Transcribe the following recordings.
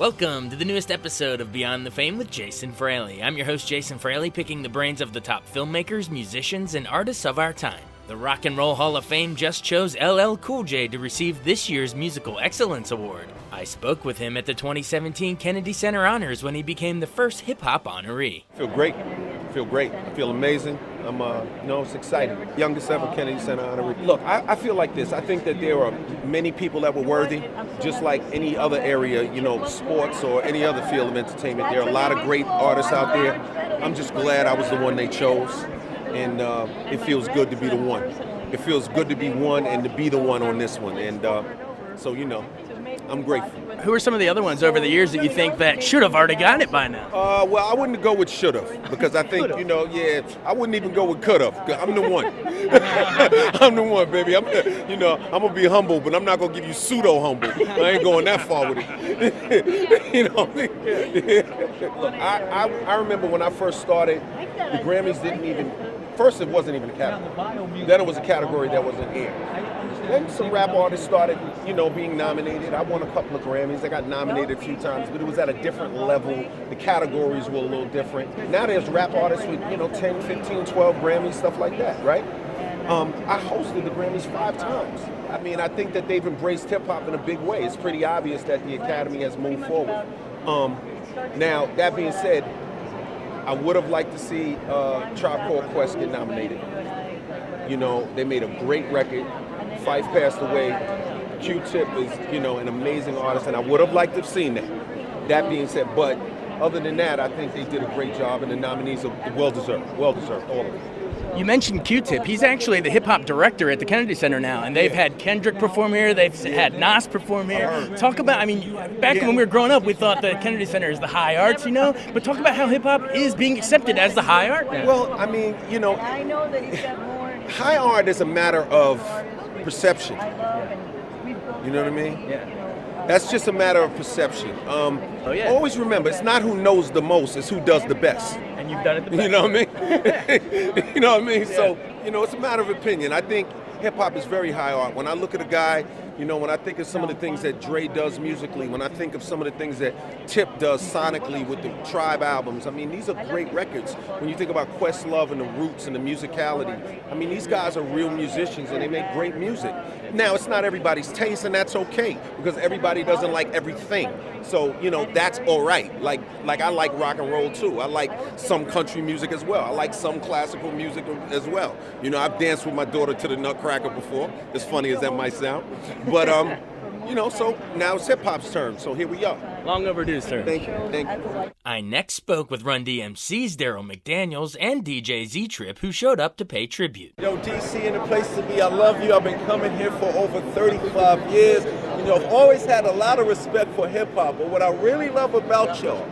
Welcome to the newest episode of Beyond the Fame with Jason Fraley. I'm your host, Jason Fraley, picking the brains of the top filmmakers, musicians, and artists of our time. The Rock and Roll Hall of Fame just chose LL Cool J to receive this year's Musical Excellence Award. I spoke with him at the 2017 Kennedy Center Honors when he became the first hip-hop honoree. I feel great. I feel amazing. I'm, it's exciting. Youngest ever Kennedy Center honoree. Look, I feel like this. I think that there are many people that were worthy, just like any other area, sports or any other field of entertainment. There are a lot of great artists out there. I'm just glad I was the one they chose. And it feels good to be the one. It feels good to be one and to be the one on this one. And so, I'm grateful. Who are some of the other ones over the years that you think that should have already gotten it by now? Well, I wouldn't go with should have, because I think, I wouldn't even go with could have. I'm the one. I'm the one, baby. I'm going to be humble, but I'm not going to give you pseudo humble. I ain't going that far with it. Look, I remember when I first started, the Grammys first it wasn't even a category. Then it was a category that wasn't here. Then some rap artists started, being nominated. I won a couple of Grammys. I got nominated a few times, but it was at a different level. The categories were a little different. Now there's rap artists with, 10, 15, 12 Grammys, stuff like that, right? I hosted the Grammys 5 times. I think that they've embraced hip-hop in a big way. It's pretty obvious that the Academy has moved forward. Now, that being said, I would have liked to see Tribe Called Quest get nominated. They made a great record. Fife passed away. Q-Tip is, an amazing artist, and I would have liked to have seen that. That being said, but other than that, I think they did a great job, and the nominees are well-deserved, all of them. You mentioned Q-Tip. He's actually the hip-hop director at the Kennedy Center now, and they've had Kendrick perform here. They've had Nas perform here. Talk about, back when we were growing up, we thought the Kennedy Center is the high arts, but talk about how hip-hop is being accepted as the high art now. Well, I know that he's got more. High art is a matter of perception. You know what I mean? Yeah. That's just a matter of perception. Always remember, it's not who knows the most, it's who does the best. And you've done it the best. You know what I mean? You know what I mean? Yeah. So, it's a matter of opinion. I think hip-hop is very high art. When I look at a guy, when I think of some of the things that Dre does musically, when I think of some of the things that Tip does sonically with the Tribe albums, these are great records. When you think about Questlove and the roots and the musicality, these guys are real musicians and they make great music. Now, it's not everybody's taste, and that's okay, because everybody doesn't like everything. So, that's all right. Like I like rock and roll too. I like some country music as well. I like some classical music as well. I've danced with my daughter to the Nutcracker before, as funny as that might sound. But, so now it's hip-hop's turn, so here we are. Long overdue, sir. Thank you. I next spoke with Run-DMC's Daryl McDaniels and DJ Z-Trip, who showed up to pay tribute. Yo, DC in the place to be. I love you. I've been coming here for over 35 years. I've always had a lot of respect for hip-hop, but what I really love about y'all,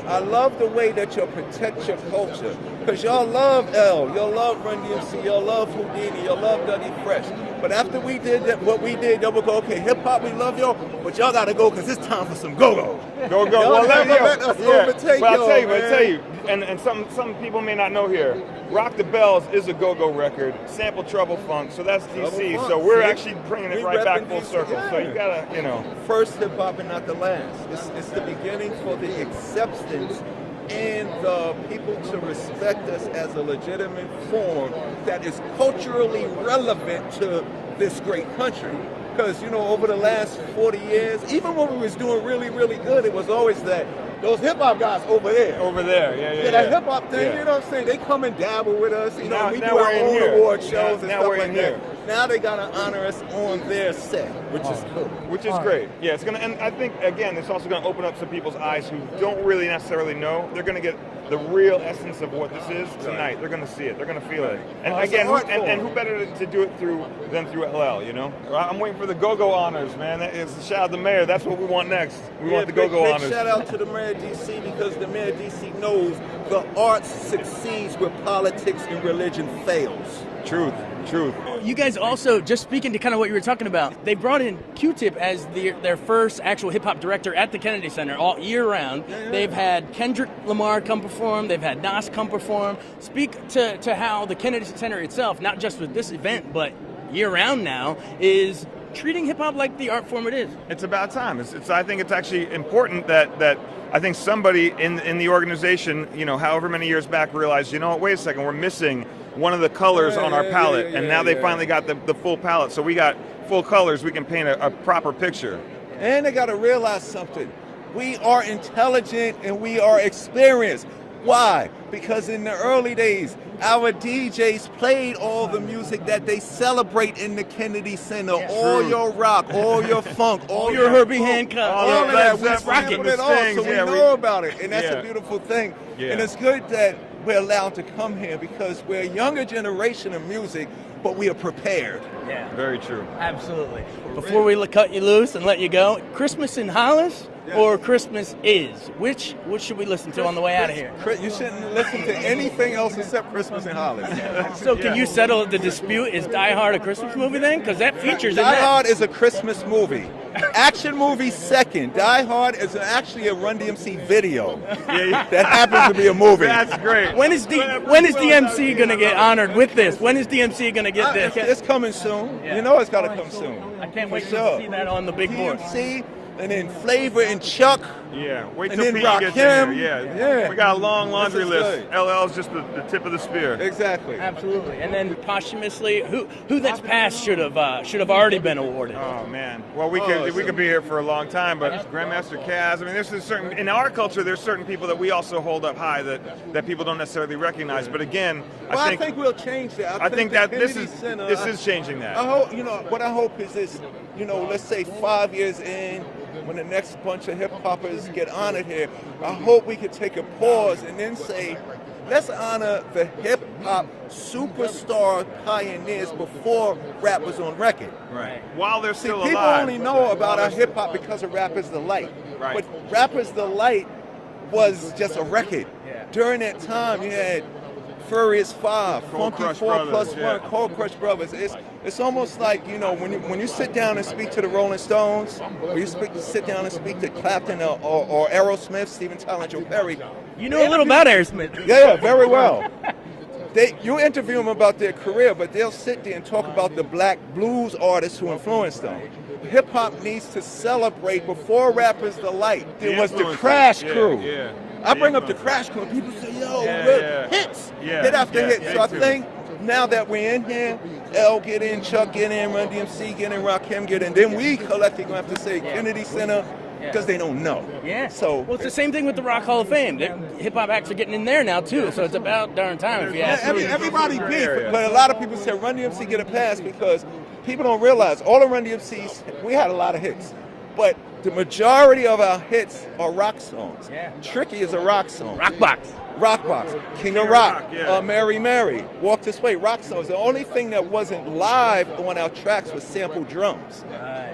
I love the way that y'all protect your culture. Because y'all love L, y'all love Run-DMC, y'all love Houdini, y'all love Dougie Fresh. But after we did what we did, y'all would go, okay, hip-hop, we love y'all, but y'all got to go because it's time for some go-go. Go-go. Well, let us overtake y'all, I'll tell you, and some people may not know here, Rock the Bells is a go-go record, sample Trouble Funk, so that's DC. So we're actually bringing it right back full circle. So you got to, First hip-hop and not the last. It's the beginning for the acceptance and the people to respect us as a legitimate form that is culturally relevant to this great country. Because, over the last 40 years, even when we was doing really, really good, it was always that those hip-hop guys over there. Yeah, that hip-hop thing, you know what I'm saying? They come and dabble with us, we do our own award shows and stuff like that. Now they got to honor us on their set, which is cool. Which is great. Yeah, it's and I think, again, it's also going to open up some people's eyes who don't really necessarily know. They're going to get the real essence of what this is tonight. They're going to see it. They're going to feel it. And again, who better to do it than through LL, I'm waiting for the go-go honors, man. It's shout out to the mayor. That's what we want next. We want the go-go honors. Big shout out to the mayor of DC, because the mayor of DC knows the arts succeeds where politics and religion fails. Truth. You guys also, just speaking to kind of what you were talking about, they brought in Q-Tip as their first actual hip-hop director at the Kennedy Center all year round. Yeah. They've had Kendrick Lamar come perform. They've had Nas come perform. Speak to how the Kennedy Center itself, not just with this event, but year-round now, is treating hip hop like the art form it is. It's about time. I think it's actually important that I think somebody in the organization, however many years back, realized, wait a second, we're missing one of the colors on our palette, and now they finally got the full palette. So we got full colors. We can paint a proper picture. And they got to realize something. We are intelligent and we are experienced. Why? Because in the early days, our DJs played all the music that they celebrate in the Kennedy Center. All your rock, all your funk, all your Herbie Hancock, all of that. We rock sampled it all, so we know about it. And that's a beautiful thing. Yeah. And it's good that we're allowed to come here because we're a younger generation of music, but we are prepared. Yeah. Very true. Absolutely. Before we cut you loose and let you go, Christmas in Hollis or Christmas Is? Which should we listen to on the way out of here? You shouldn't listen to anything else except Christmas in Hollis. So can you settle the dispute? Is Die Hard a Christmas movie then? Because that features in Die that. Hard is a Christmas movie. Action movie second. Die Hard is actually a Run-DMC video that happens to be a movie. That's great. When is DMC going to get honored with this? When is DMC going to get this? It's coming soon. You know it's got to come soon. I can't wait sure. to see that on the big board. DMC, and then Flavor and Chuck. Yeah, wait And till then Pete gets in Rakim. here. Yeah. We got a long laundry This is list. good. LL's just the tip of the spear. Exactly. Absolutely. And then posthumously, who that's passed should have already been awarded. Oh man. Well, we could be here for a long time, but Grandmaster Caz. I mean, there's certain in our culture. There's certain people that we also hold up high that people don't necessarily recognize. But again, I think we'll change that. I think that this Center, is changing that. I hope what I hope is this. Let's say 5 years in, when the next bunch of hip hoppers get honored here, I hope we could take a pause and then say, let's honor the hip hop superstar pioneers before rap was on record. Right. While they're still People alive. only know about our hip hop because of Rappers Delight. Right. But Rappers Delight was just a record. Yeah. During that time, you had Furious 5, Cold Funky Crush 4 Brothers, plus yeah. 1, Cold Crush Brothers. It's almost like, when you sit down and speak to the Rolling Stones, or you sit down and speak to Clapton or Aerosmith, Steven Tyler, Joe Perry. You know a little about Aerosmith. Yeah, very well. You interview them about their career, but they'll sit there and talk about the black blues artists who influenced them. Hip hop needs to celebrate before Rappers Delight. There was the Crash Crew. Yeah. I bring up the Crash Crew, and people say, hits, Yeah, hit after hit. yeah, So I too. think now that we're in here, L get in, Chuck get in, Run-DMC get in, Rakim get in, then we collectively going to have to say Kennedy Center, because they don't know. Yeah. So it's the same thing with the Rock Hall of Fame. Hip hop acts are getting in there now too, so it's about darn time if you ask me. everybody beef, but a lot of people say Run-DMC get a pass because people don't realize all the Run-DMCs, we had a lot of hits, but the majority of our hits are rock songs. Yeah. Tricky is a rock song. Rockbox, King of Rock, yeah. Mary Mary, Walk This Way, rock songs. The only thing that wasn't live on our tracks was sampled drums,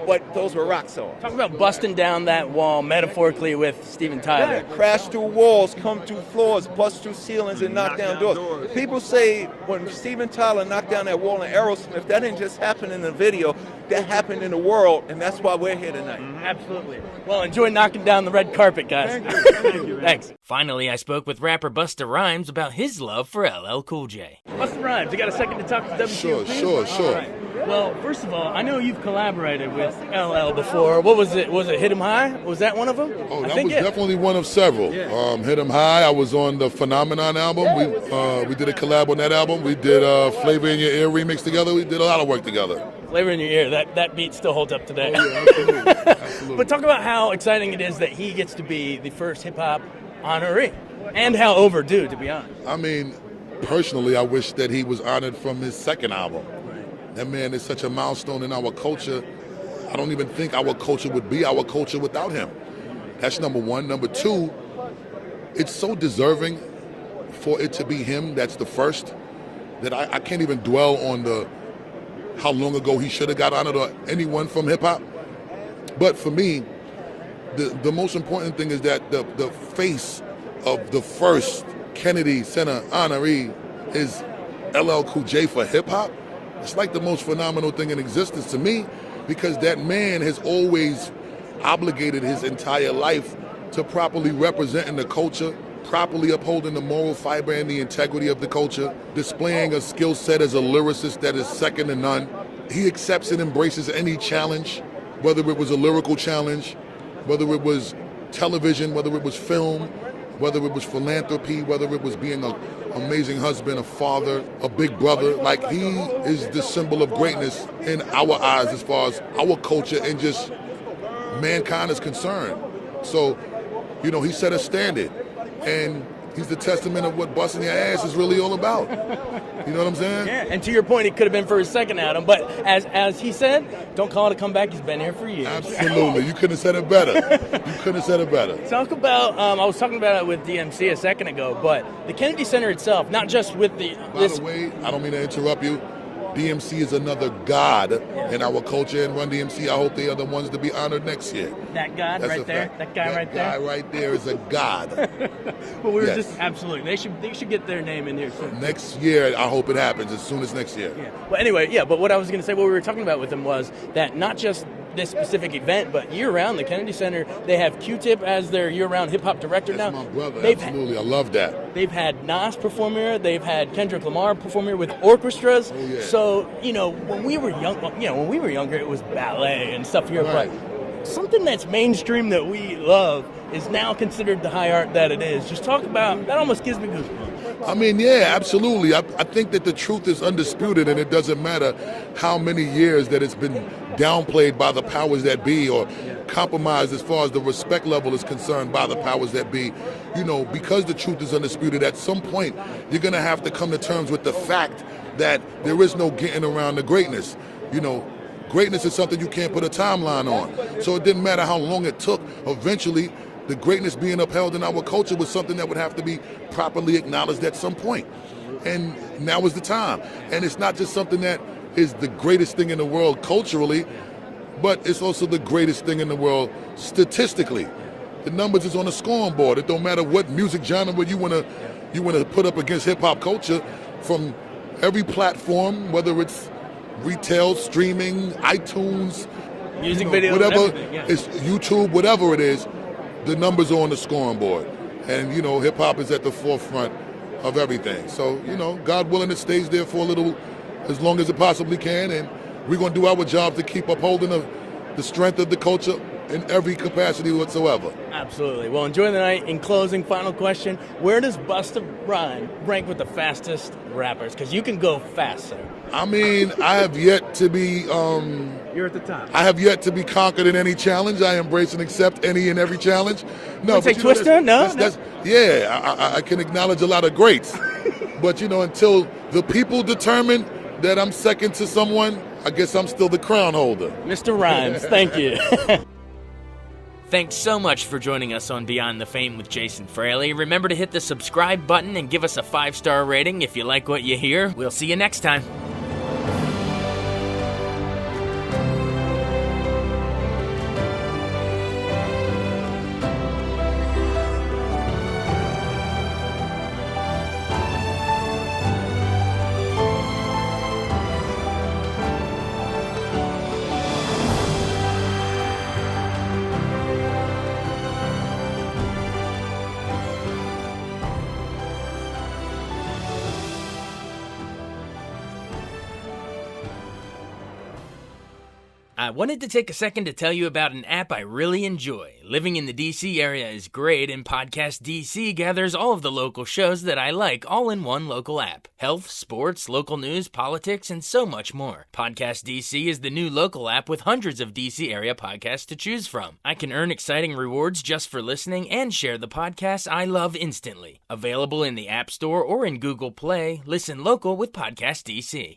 but those were rock songs. Talk about busting down that wall metaphorically with Steven Tyler. Crash through walls, come through floors, bust through ceilings, and knock down doors. People say when Steven Tyler knocked down that wall in Aerosmith, that didn't just happen in the video, that happened in the world, and that's why we're here tonight. Absolutely. Well, enjoy knocking down the red carpet, guys. Thank you. Thanks. Finally, I spoke with rapper Busta Rhymes about his love for LL Cool J. Busta Rhymes, you got a second to talk to WTOP? Sure. All right. Well, first of all, I know you've collaborated with LL before. What was it? Was it Hit 'Em High? Was that one of them? Oh, that was definitely one of several. Hit 'Em High. I was on the Phenomenon album. We did a collab on that album. We did Flavor in Your Ear remix together. We did a lot of work together. Flavor in Your Ear. That beat still holds up today. Oh, yeah, absolutely. But talk about how exciting it is that he gets to be the first hip hop honoree, and how overdue, to be honest. I mean, personally, I wish that he was honored from his second album. That man is such a milestone in our culture. I don't even think our culture would be our culture without him. That's number one. Number two, it's so deserving for it to be him that's the first that I can't even dwell on how long ago he should have got honored or anyone from hip-hop. But for me, the most important thing is that the face of the first Kennedy Center honoree is LL Cool J for hip-hop. It's like the most phenomenal thing in existence to me, because that man has always obligated his entire life to properly representing the culture, properly upholding the moral fiber and the integrity of the culture, displaying a skill set as a lyricist that is second to none, he accepts and embraces any challenge, whether it was a lyrical challenge, whether it was television, whether it was film, whether it was philanthropy, whether it was being an amazing husband, a father, a big brother. Like, he is the symbol of greatness in our eyes as far as our culture and just mankind is concerned. So, you know, he set a standard, and he's the testament of what busting your ass is really all about. You know what I'm saying? Yeah, and to your point, it could have been for his second album, but as he said, don't call it a comeback. He's been here for years. Absolutely. You couldn't have said it better. You couldn't have said it better. Talk about, I was talking about it with DMC a second ago, but the Kennedy Center itself, not just with the... By the way, I don't mean to interrupt you. DMC is another god in our culture, and Run-DMC, I hope they are the ones to be honored next year. That god That's right there? fact. That guy right there? That guy right there is a god. Well, we were Yes. just, absolutely. They should get their name in here soon. Next year, I hope it happens as soon as next year. Yeah. Well, anyway, yeah, but what I was going to say, what we were talking about with them was that not just this specific event, but year-round, the Kennedy Center, they have Q-Tip as their year-round hip-hop director That's now. my brother, They've absolutely. I love that. They've had Nas perform here. They've had Kendrick Lamar perform here with orchestras. Oh, yeah. So, you know, when we were younger, it was ballet and stuff here. Right. But something that's mainstream that we love is now considered the high art that it is. Just talk about, that almost gives me goosebumps. I mean, yeah, absolutely. I think that the truth is undisputed, and it doesn't matter how many years that it's been downplayed by the powers that be or compromised as far as the respect level is concerned by the powers that be. You know, because the truth is undisputed, at some point you're going to have to come to terms with the fact that there is no getting around the greatness. You know, greatness is something you can't put a timeline on. So it didn't matter how long it took. Eventually, the greatness being upheld in our culture was something that would have to be properly acknowledged at some point. And now is the time. And it's not just something that is the greatest thing in the world culturally, but it's also the greatest thing in the world statistically. The numbers is on the scoring board. It don't matter what music genre you want to put up against hip-hop culture, from every platform, whether it's retail, streaming, iTunes, Music videos, whatever, everything, yeah. it's YouTube, whatever it is, the numbers are on the scoring board. And, you know, hip-hop is at the forefront of everything. So, you know, God willing, it stays there for a little, as long as it possibly can, and we're going to do our job to keep upholding the strength of the culture in every capacity whatsoever. Absolutely. Well, enjoy the night. In closing, final question, where does Busta Rhymes rank with the fastest rappers? Because you can go fast, sir. I mean, I have yet to be... You're at the top. I have yet to be conquered in any challenge. I embrace and accept any and every challenge. No, You say but you know, Twister? No? Yeah, I can acknowledge a lot of greats. But, you know, until the people determine that I'm second to someone, I guess I'm still the crown holder. Mr. Rhymes, thank you. Thanks so much for joining us on Beyond the Fame with Jason Fraley. Remember to hit the subscribe button and give us a 5-star rating if you like what you hear. We'll see you next time. I wanted to take a second to tell you about an app I really enjoy. Living in the DC area is great, and Podcast DC gathers all of the local shows that I like all in one local app. Health, sports, local news, politics, and so much more. Podcast DC is the new local app with hundreds of DC area podcasts to choose from. I can earn exciting rewards just for listening and share the podcasts I love instantly. Available in the App Store or in Google Play, listen local with Podcast DC.